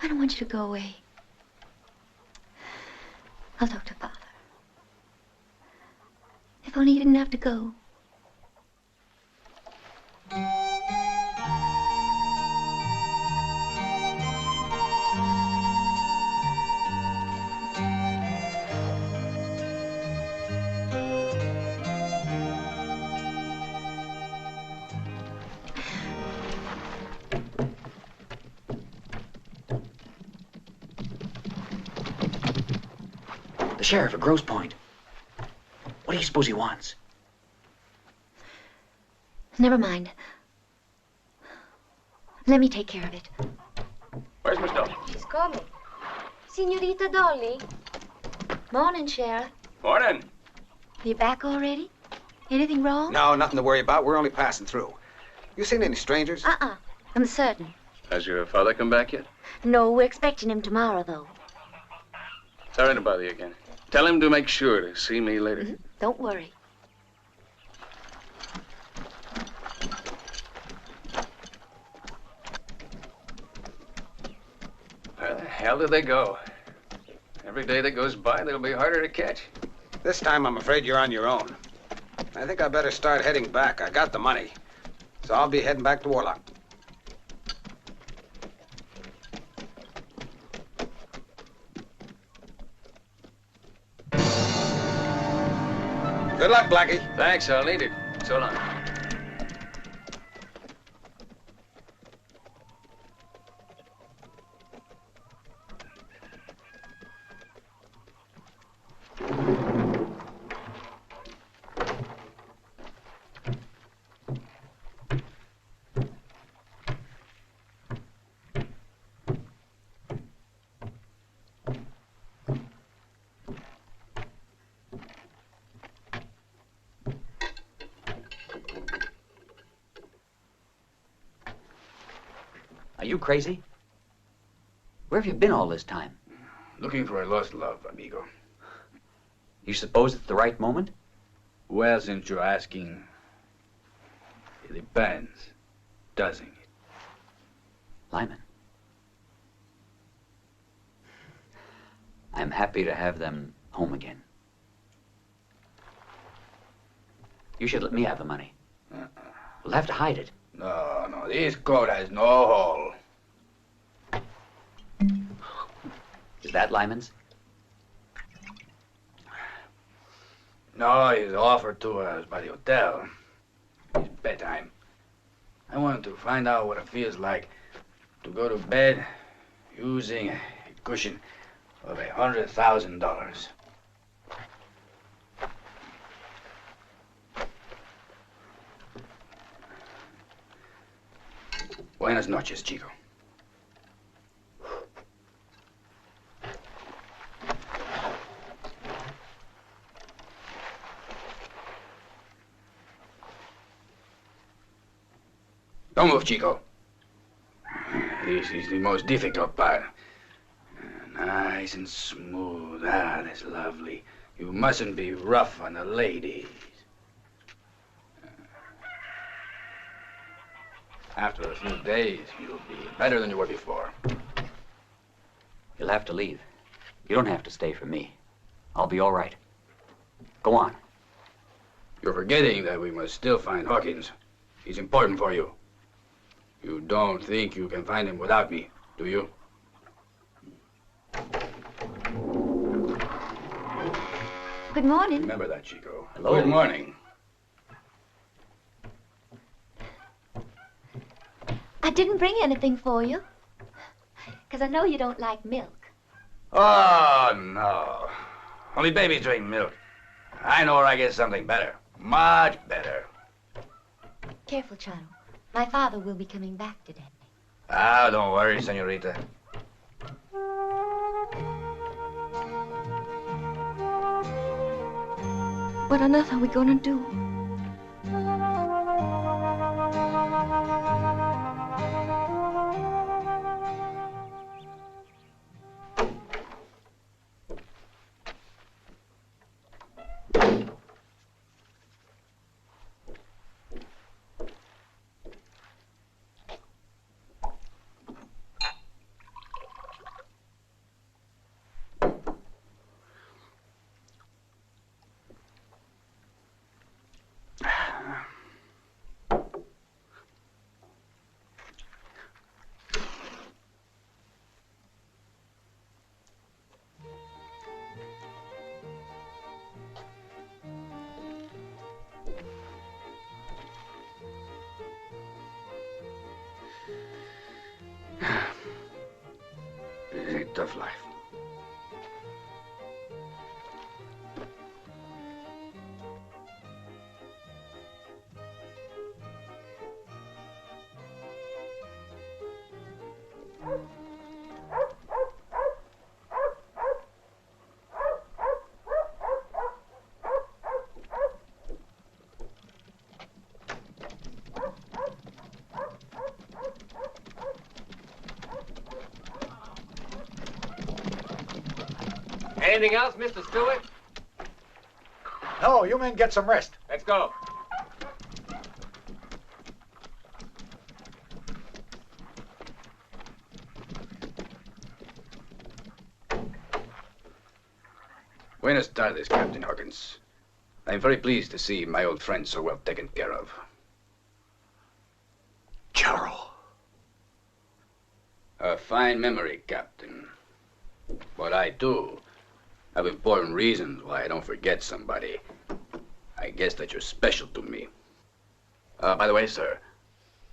I don't want you to go away. I'll talk to Father. If only you didn't have to go. The sheriff at Grosse Point. What do you suppose he wants? Never mind. Let me take care of it. Where's Miss Dolly? She's coming. Senorita Dolly. Morning, Sheriff. Morning. You back already? Anything wrong? No, nothing to worry about. We're only passing through. You seen any strangers? I'm certain. Has your father come back yet? No, we're expecting him tomorrow, though. Sorry to bother you again. Tell him to make sure to see me later. Don't worry. Where the hell did they go? Every day that goes by, they'll be harder to catch. This time, I'm afraid you're on your own. I think I better start heading back. I got the money. So I'll be heading back to Warlock. Good luck, Blackie. Thanks, I'll need it. So long. Are you crazy? Where have you been all this time? Looking for a lost love, amigo. You suppose it's the right moment? Well, since you're asking, it depends, doesn't it? Lyman. I'm happy to have them home again. You should let me have the money. We'll have to hide it. No, this coat has no hole. Is that Lyman's? No, he's offered to us by the hotel. It's bedtime. I wanted to find out what it feels like to go to bed using a cushion of $100,000. Buenas noches, chico. Don't move, chico. This is the most difficult part. Nice and smooth. Ah, that's lovely. You mustn't be rough on the ladies. After a few days, you'll be better than you were before. You'll have to leave. You don't have to stay for me. I'll be all right. Go on. You're forgetting that we must still find Hawkins. He's important for you. You don't think you can find him without me, do you? Good morning. Remember that, Chico. Hello. Good morning. I didn't bring anything for you. Because I know you don't like milk. Oh, no. Only babies drink milk. I know where I get something better. Much better. Careful, Chano. My father will be coming back today. Ah, don't worry, senorita. What on earth are we going to do? It's a tough life. Anything else, Mr. Stewart? No, you men get some rest. Let's go. Buenas tardes, Captain Hawkins. I'm very pleased to see my old friend so well taken care of. Charles. A fine memory, Captain. But I, too, have important reasons why I don't forget somebody. I guess that you're special to me. By the way, sir,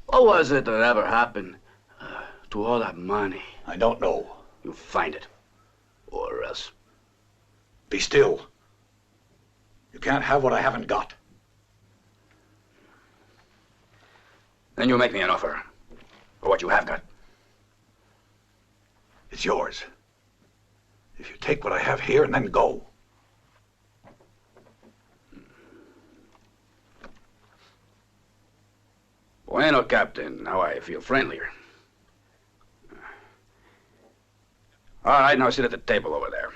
what was it that ever happened to all that money? I don't know. You find it. Or else. Be still. You can't have what I haven't got. Then you make me an offer for what you have got. It's yours. If you take what I have here and then go. Bueno, Captain. Now I feel friendlier. All right, now sit at the table over there.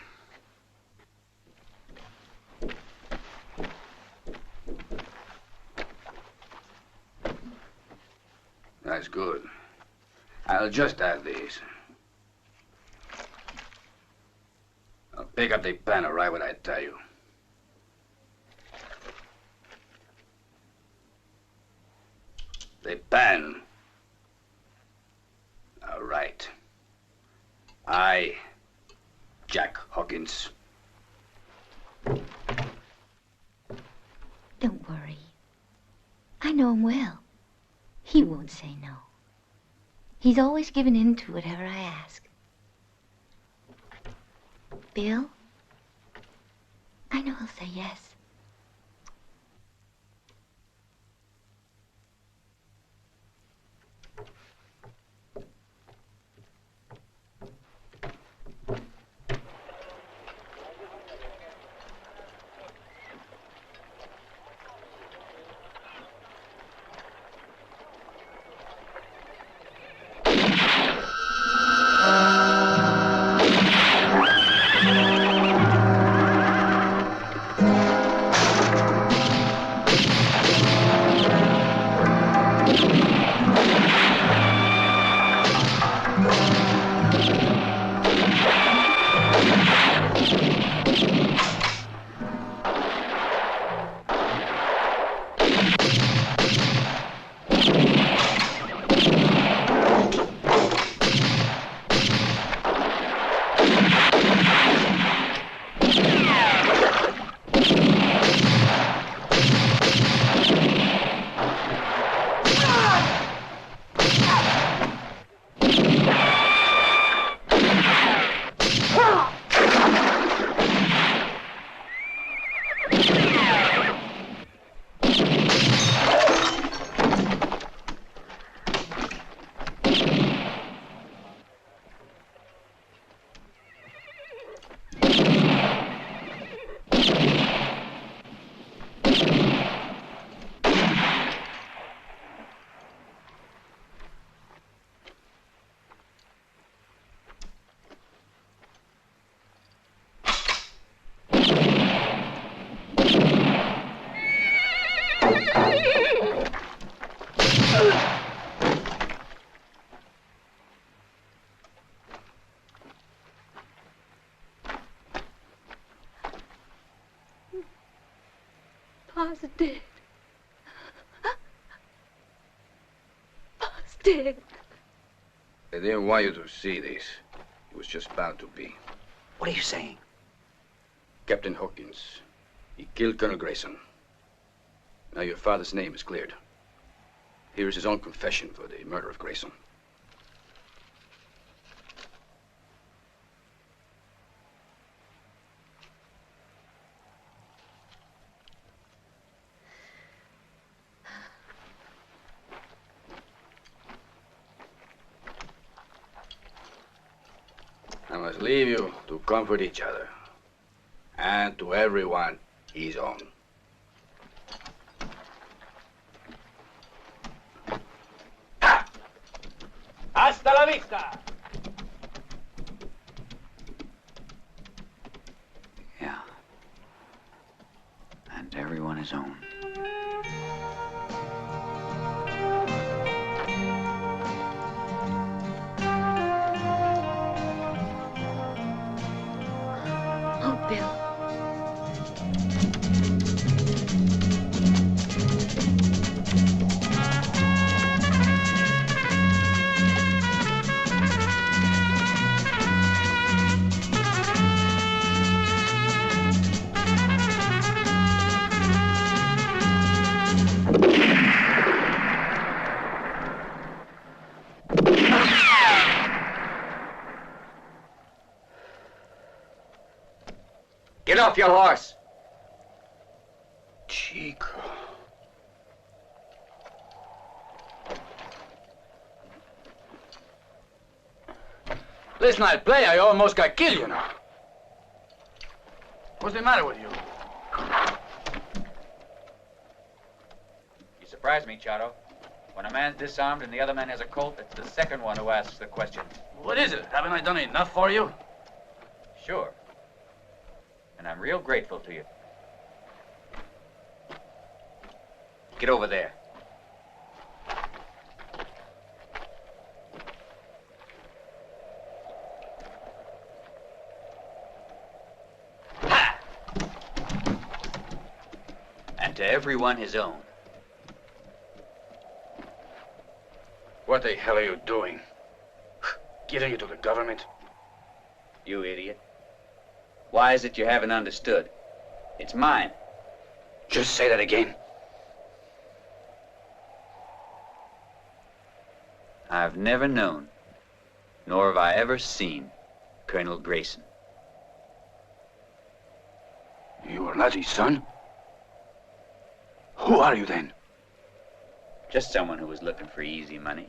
That's good. I'll just add these. I'll pick up the pen right when I tell you. The pen. All right. I, Jack Hawkins. Don't worry. I know him well. He won't say no. He's always given in to whatever I ask. Bill? I know he'll say yes. Pa's dead. Pa's dead. They didn't want you to see this. It was just bound to be. What are you saying? Captain Hawkins. He killed Colonel Grayson. Now your father's name is cleared. Here is his own confession for the murder of Grayson. I must leave you to comfort each other. And to everyone his own. Hasta la vista! Yeah. And everyone his own. Oh, Bill. Get off your horse! Chico. Last night play, I almost got killed, you know. What's the matter with you? You surprise me, Charo. When a man's disarmed and the other man has a Colt, it's the second one who asks the question. What is it? Haven't I done enough for you? Sure. And I'm real grateful to you. Get over there. Ha! And to everyone his own. What the hell are you doing? Giving it to the government? You idiot. Why is it you haven't understood? It's mine. Just say that again. I've never known, nor have I ever seen, Colonel Grayson. You are not his son? Who are you then? Just someone who was looking for easy money.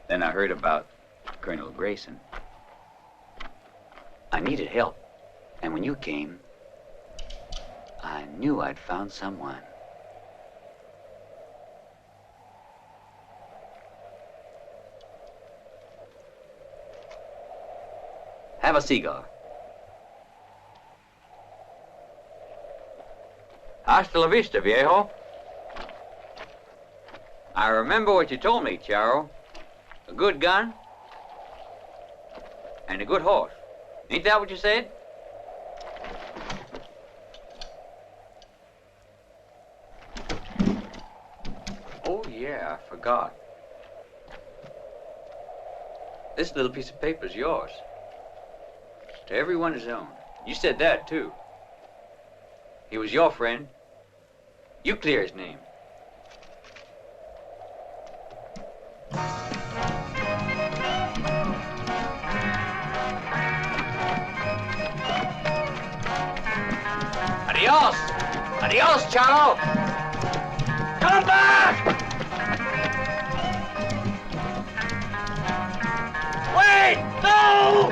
Then I heard about Colonel Grayson. I needed help. And when you came, I knew I'd found someone. Have a cigar. Hasta la vista, viejo. I remember what you told me, Charo. A good gun and a good horse. Ain't that what you said? Oh, yeah, I forgot. This little piece of paper's yours. To everyone his own. You said that, too. He was your friend. You clear his name. Adios! Adios, Charo! Come back! Wait! No!